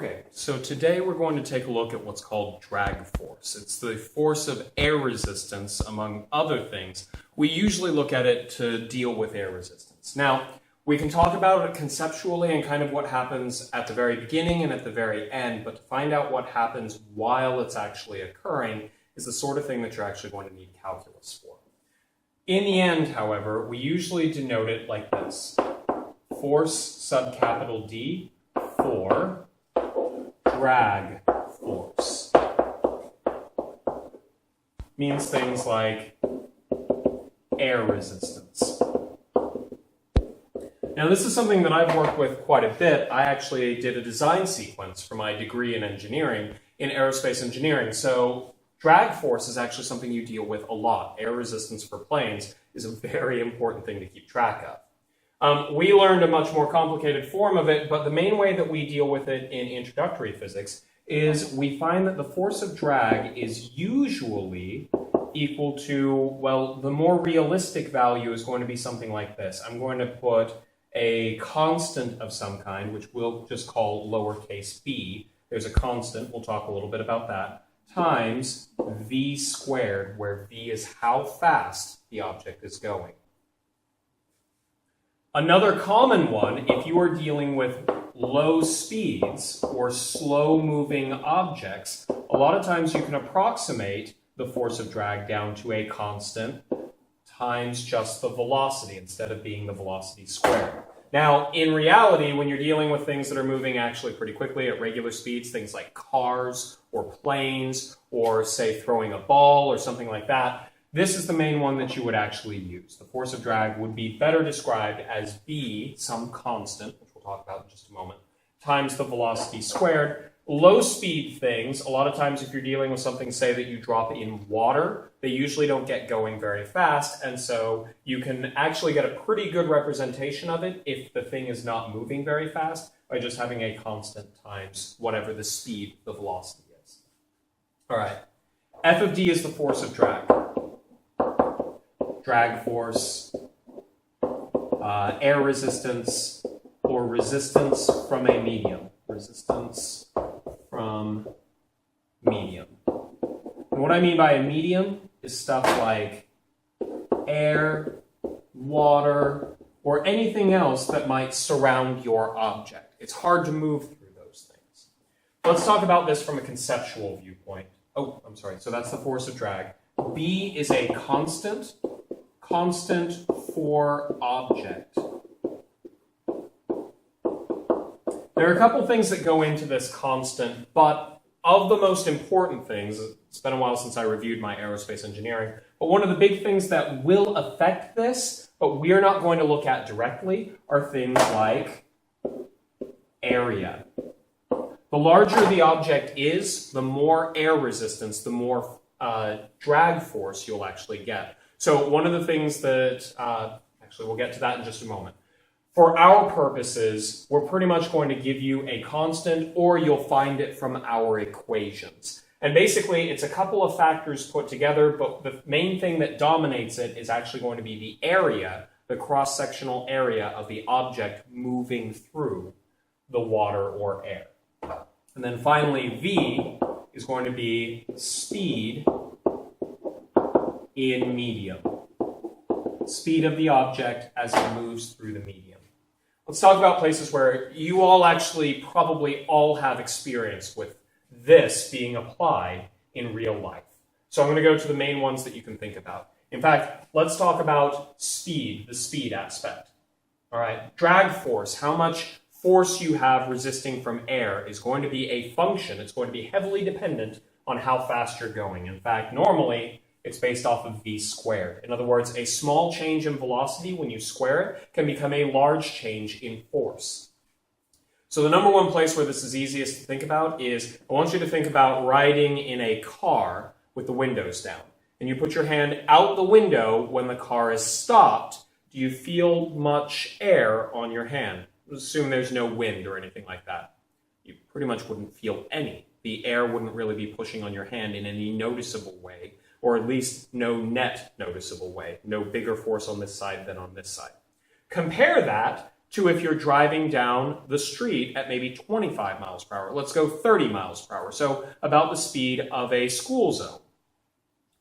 Okay, so today we're going to take a look at what's called drag force. It's the force of air resistance, among other things. We usually look at it to deal with air resistance. Now, we can talk about it conceptually and kind of what happens at the very beginning and at the very end, but to find out what happens while it's actually occurring is the sort of thing that you're actually going to need calculus for. In the end, however, we usually denote it like this. Force subcapital D for drag force. Means things like air resistance. Now this is something that I've worked with quite a bit. I actually did a design sequence for my degree in engineering, in aerospace engineering. So drag force is actually something you deal with a lot. Air resistance for planes is a very important thing to keep track of. We learned a much more complicated form of it, but the main way that we deal with it in introductory physics is we find that the force of drag is usually equal to, well, the more realistic value is going to be something like this. I'm going to put a constant of some kind, which we'll just call lowercase b. There's a constant, we'll talk a little bit about that, times v squared, where v is how fast the object is going. Another common one, if you are dealing with low speeds or slow-moving objects, a lot of times you can approximate the force of drag down to a constant times just the velocity instead of being the velocity squared. Now, in reality, when you're dealing with things that are moving actually pretty quickly at regular speeds, things like cars or planes or, say, throwing a ball or something like that, this is the main one that you would actually use. The force of drag would be better described as b, some constant, which we'll talk about in just a moment, times the velocity squared. Low speed things, a lot of times if you're dealing with something, say, that you drop in water, they usually don't get going very fast, and so you can actually get a pretty good representation of it if the thing is not moving very fast by just having a constant times whatever the speed, the velocity is. All right, F of D is the force of drag. Drag force, air resistance, or resistance from a medium. Resistance from medium. And what I mean by a medium is stuff like air, water, or anything else that might surround your object. It's hard to move through those things. Let's talk about this from a conceptual viewpoint. Oh, I'm sorry. So that's the force of drag. B is a constant for object. There are a couple things that go into this constant, but of the most important things, it's been a while since I reviewed my aerospace engineering, but one of the big things that will affect this, but we are not going to look at directly, are things like area. The larger the object is, the more air resistance, the more drag force you'll actually get. So one of the things that, actually we'll get to that in just a moment. For our purposes, we're pretty much going to give you a constant, or you'll find it from our equations. And basically, it's a couple of factors put together, but the main thing that dominates it is actually going to be the area, the cross-sectional area of the object moving through the water or air. And then finally, V is going to be speed in medium. Speed of the object as it moves through the medium. Let's talk about places where you all actually probably all have experience with this being applied in real life. So I'm going to go to the main ones that you can think about. In fact, let's talk about speed, the speed aspect. All right, drag force, how much force you have resisting from air is going to be a function. It's going to be heavily dependent on how fast you're going. In fact, normally, it's based off of v squared. In other words, a small change in velocity when you square it can become a large change in force. So the number one place where this is easiest to think about is, I want you to think about riding in a car with the windows down. And you put your hand out the window when the car is stopped. Do you feel much air on your hand? Assume there's no wind or anything like that. You pretty much wouldn't feel any. The air wouldn't really be pushing on your hand in any noticeable way, or at least no net noticeable way. No bigger force on this side than on this side. Compare that to if you're driving down the street at maybe 25 miles per hour. Let's go 30 miles per hour, so about the speed of a school zone.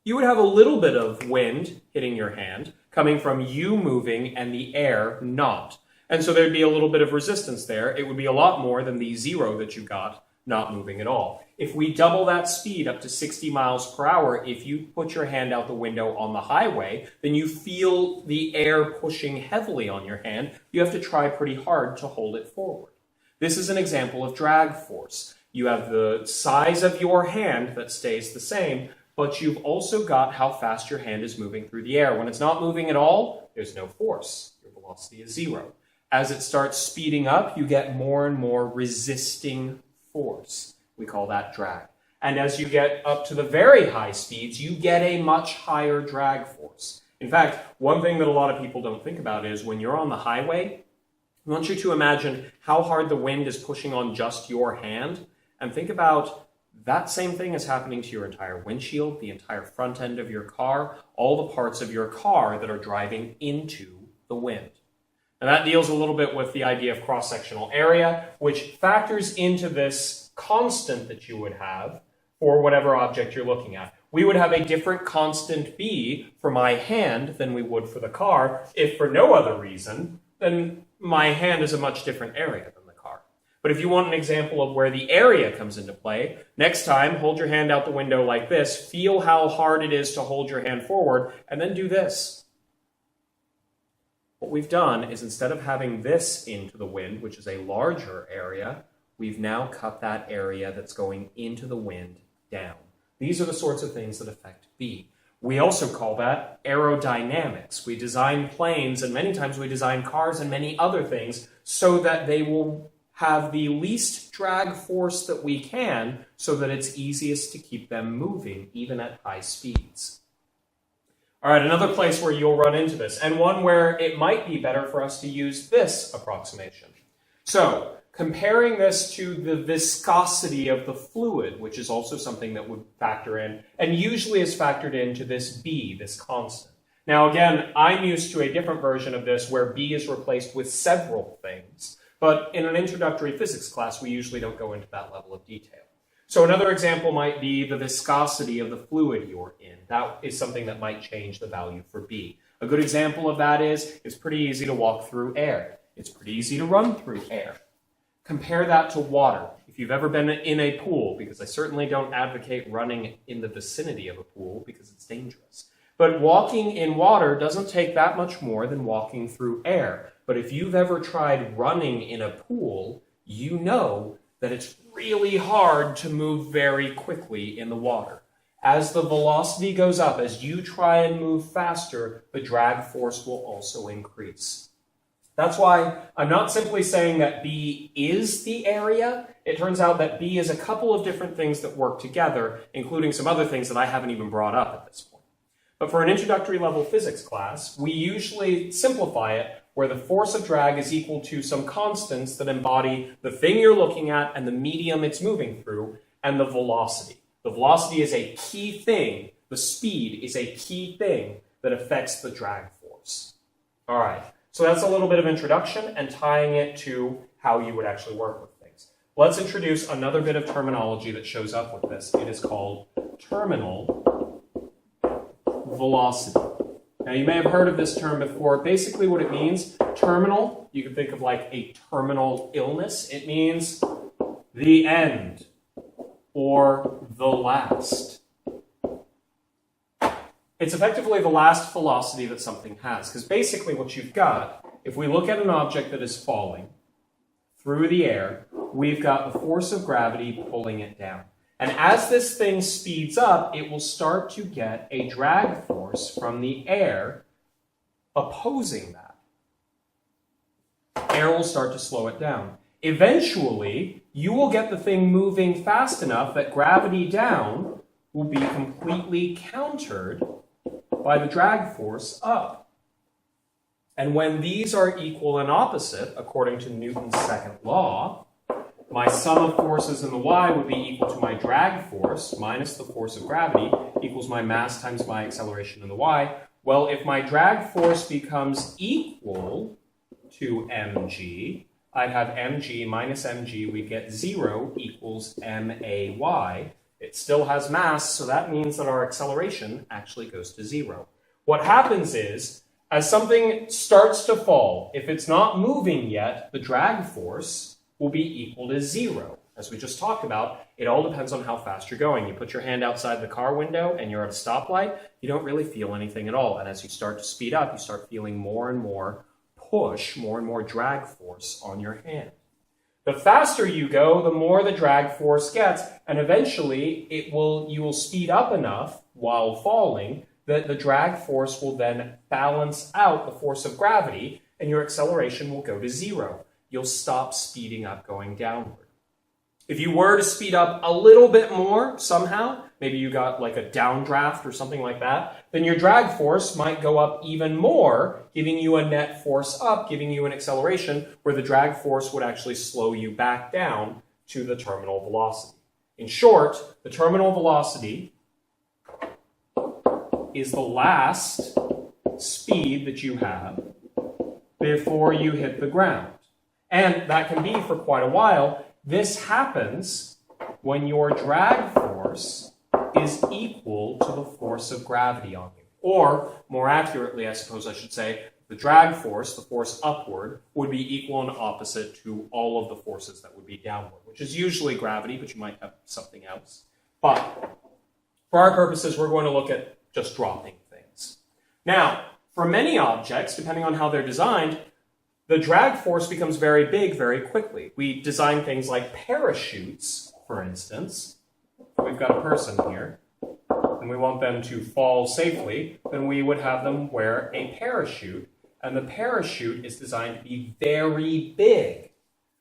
You would have a little bit of wind hitting your hand coming from you moving and the air not. And so there'd be a little bit of resistance there. It would be a lot more than the 0 that you got not moving at all. If we double that speed up to 60 miles per hour, if you put your hand out the window on the highway, then you feel the air pushing heavily on your hand. You have to try pretty hard to hold it forward. This is an example of drag force. You have the size of your hand that stays the same, but you've also got how fast your hand is moving through the air. When it's not moving at all, there's no force. Your velocity is 0. As it starts speeding up, you get more and more resisting force. We call that drag. And as you get up to the very high speeds, you get a much higher drag force. In fact, one thing that a lot of people don't think about is when you're on the highway, I want you to imagine how hard the wind is pushing on just your hand, and think about that same thing is happening to your entire windshield, the entire front end of your car, all the parts of your car that are driving into the wind. And that deals a little bit with the idea of cross-sectional area, which factors into this constant that you would have for whatever object you're looking at. We would have a different constant B for my hand than we would for the car, if for no other reason, then my hand is a much different area than the car. But if you want an example of where the area comes into play, next time, hold your hand out the window like this, feel how hard it is to hold your hand forward, and then do this. What we've done is instead of having this into the wind, which is a larger area, we've now cut that area that's going into the wind down. These are the sorts of things that affect B. We also call that aerodynamics. We design planes, and many times we design cars and many other things so that they will have the least drag force that we can so that it's easiest to keep them moving, even at high speeds. All right, another place where you'll run into this, and one where it might be better for us to use this approximation. So, comparing this to the viscosity of the fluid, which is also something that would factor in, and usually is factored into this B, this constant. Now again, I'm used to a different version of this where B is replaced with several things, but in an introductory physics class, we usually don't go into that level of detail. So another example might be the viscosity of the fluid you're in. That is something that might change the value for B. A good example of that is, it's pretty easy to walk through air. It's pretty easy to run through air. Compare that to water. If you've ever been in a pool, because I certainly don't advocate running in the vicinity of a pool because it's dangerous. But walking in water doesn't take that much more than walking through air. But if you've ever tried running in a pool, you know that it's really hard to move very quickly in the water. As the velocity goes up, as you try and move faster, the drag force will also increase. That's why I'm not simply saying that B is the area. It turns out that B is a couple of different things that work together, including some other things that I haven't even brought up at this point. But for an introductory level physics class, we usually simplify it where the force of drag is equal to some constants that embody the thing you're looking at and the medium it's moving through, and the velocity. The velocity is a key thing. The speed is a key thing that affects the drag force. All right, so that's a little bit of introduction and tying it to how you would actually work with things. Let's introduce another bit of terminology that shows up with this. It is called terminal velocity. Now, you may have heard of this term before. Basically what it means, terminal, you can think of like a terminal illness. It means the end or the last. It's effectively the last velocity that something has, because basically what you've got, if we look at an object that is falling through the air, we've got the force of gravity pulling it down. And as this thing speeds up, it will start to get a drag force from the air opposing that. Air will start to slow it down. Eventually, you will get the thing moving fast enough that gravity down will be completely countered by the drag force up. And when these are equal and opposite, according to Newton's second law, my sum of forces in the y would be equal to my drag force minus the force of gravity equals my mass times my acceleration in the y. Well, if my drag force becomes equal to mg. I'd have mg minus mg, we get 0 equals may. It still has mass, so that means that our acceleration actually goes to 0. What happens is, as something starts to fall, if it's not moving yet, the drag force will be equal to 0. As we just talked about, it all depends on how fast you're going. You put your hand outside the car window and you're at a stoplight, you don't really feel anything at all. And as you start to speed up, you start feeling more and more push, more and more drag force on your hand. The faster you go, the more the drag force gets, and eventually you will speed up enough while falling that the drag force will then balance out the force of gravity and your acceleration will go to 0. You'll stop speeding up going downward. If you were to speed up a little bit more somehow, maybe you got like a downdraft or something like that, then your drag force might go up even more, giving you a net force up, giving you an acceleration where the drag force would actually slow you back down to the terminal velocity. In short, the terminal velocity is the last speed that you have before you hit the ground. And that can be for quite a while. This happens when your drag force is equal to the force of gravity on you. Or, more accurately, I suppose I should say, the drag force, the force upward, would be equal and opposite to all of the forces that would be downward, which is usually gravity, but you might have something else. But for our purposes, we're going to look at just dropping things. Now, for many objects, depending on how they're designed, the drag force becomes very big very quickly. We design things like parachutes, for instance. We've got a person here, and we want them to fall safely, then we would have them wear a parachute, and the parachute is designed to be very big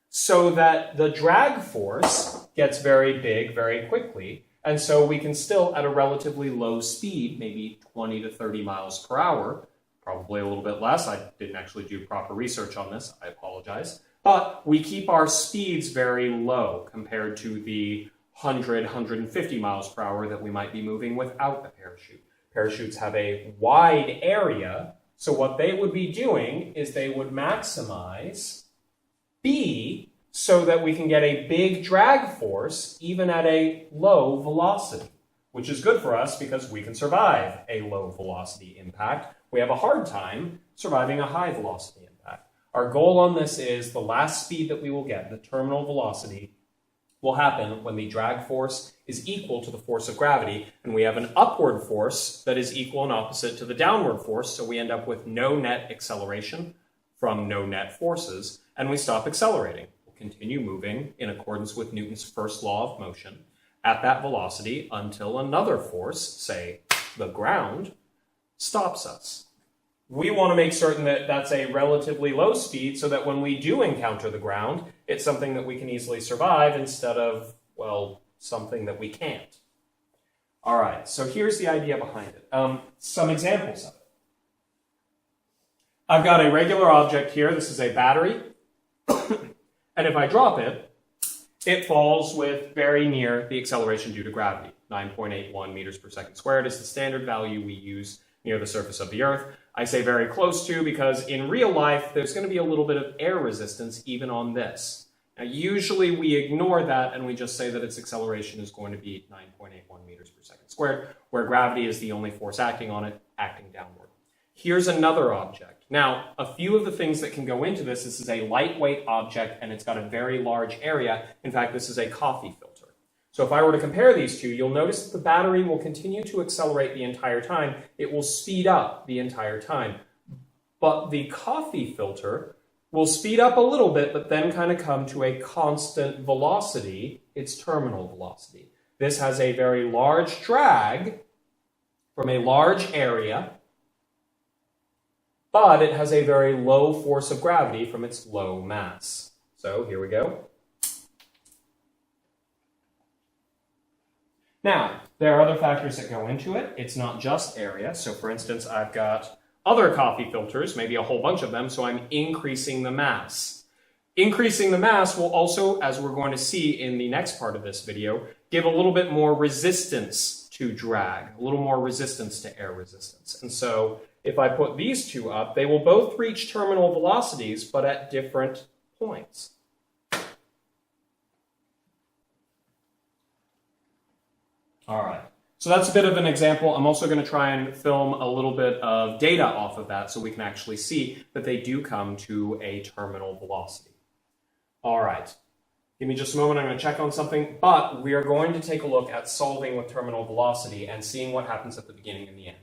so that the drag force gets very big very quickly, and so we can still, at a relatively low speed, maybe 20 to 30 miles per hour, probably a little bit less. I didn't actually do proper research on this. I apologize. But we keep our speeds very low compared to the 100, 150 miles per hour that we might be moving without a parachute. Parachutes have a wide area, so what they would be doing is they would maximize B so that we can get a big drag force even at a low velocity, which is good for us because we can survive a low velocity impact. We have a hard time surviving a high velocity impact. Our goal on this is the last speed that we will get, the terminal velocity, will happen when the drag force is equal to the force of gravity, and we have an upward force that is equal and opposite to the downward force, so we end up with no net acceleration from no net forces, and we stop accelerating. We'll continue moving in accordance with Newton's first law of motion at that velocity until another force, say the ground, stops us. We want to make certain that that's a relatively low speed so that when we do encounter the ground, it's something that we can easily survive instead of, well, something that we can't. All right, so here's the idea behind it. Some examples of it. I've got a regular object here. This is a battery. And if I drop it, it falls with very near the acceleration due to gravity. 9.81 meters per second squared is the standard value we use near the surface of the Earth. I say very close to because in real life, there's going to be a little bit of air resistance even on this. Now, usually we ignore that and we just say that its acceleration is going to be 9.81 meters per second squared, where gravity is the only force acting on it, acting downward. Here's another object. Now, a few of the things that can go into this, this is a lightweight object and it's got a very large area. In fact, this is a coffee filter. So if I were to compare these two, you'll notice that the battery will continue to accelerate the entire time. It will speed up the entire time. But the coffee filter will speed up a little bit, but then kind of come to a constant velocity, its terminal velocity. This has a very large drag from a large area, but it has a very low force of gravity from its low mass. So here we go. Now, there are other factors that go into it. It's not just area. So for instance, I've got other coffee filters, maybe a whole bunch of them, so I'm increasing the mass. Increasing the mass will also, as we're going to see in the next part of this video, give a little bit more resistance to drag, a little more resistance to air resistance. And so if I put these two up, they will both reach terminal velocities, but at different points. All right. So that's a bit of an example. I'm also going to try and film a little bit of data off of that so we can actually see that they do come to a terminal velocity. All right. Give me just a moment. I'm going to check on something, but we are going to take a look at solving with terminal velocity and seeing what happens at the beginning and the end.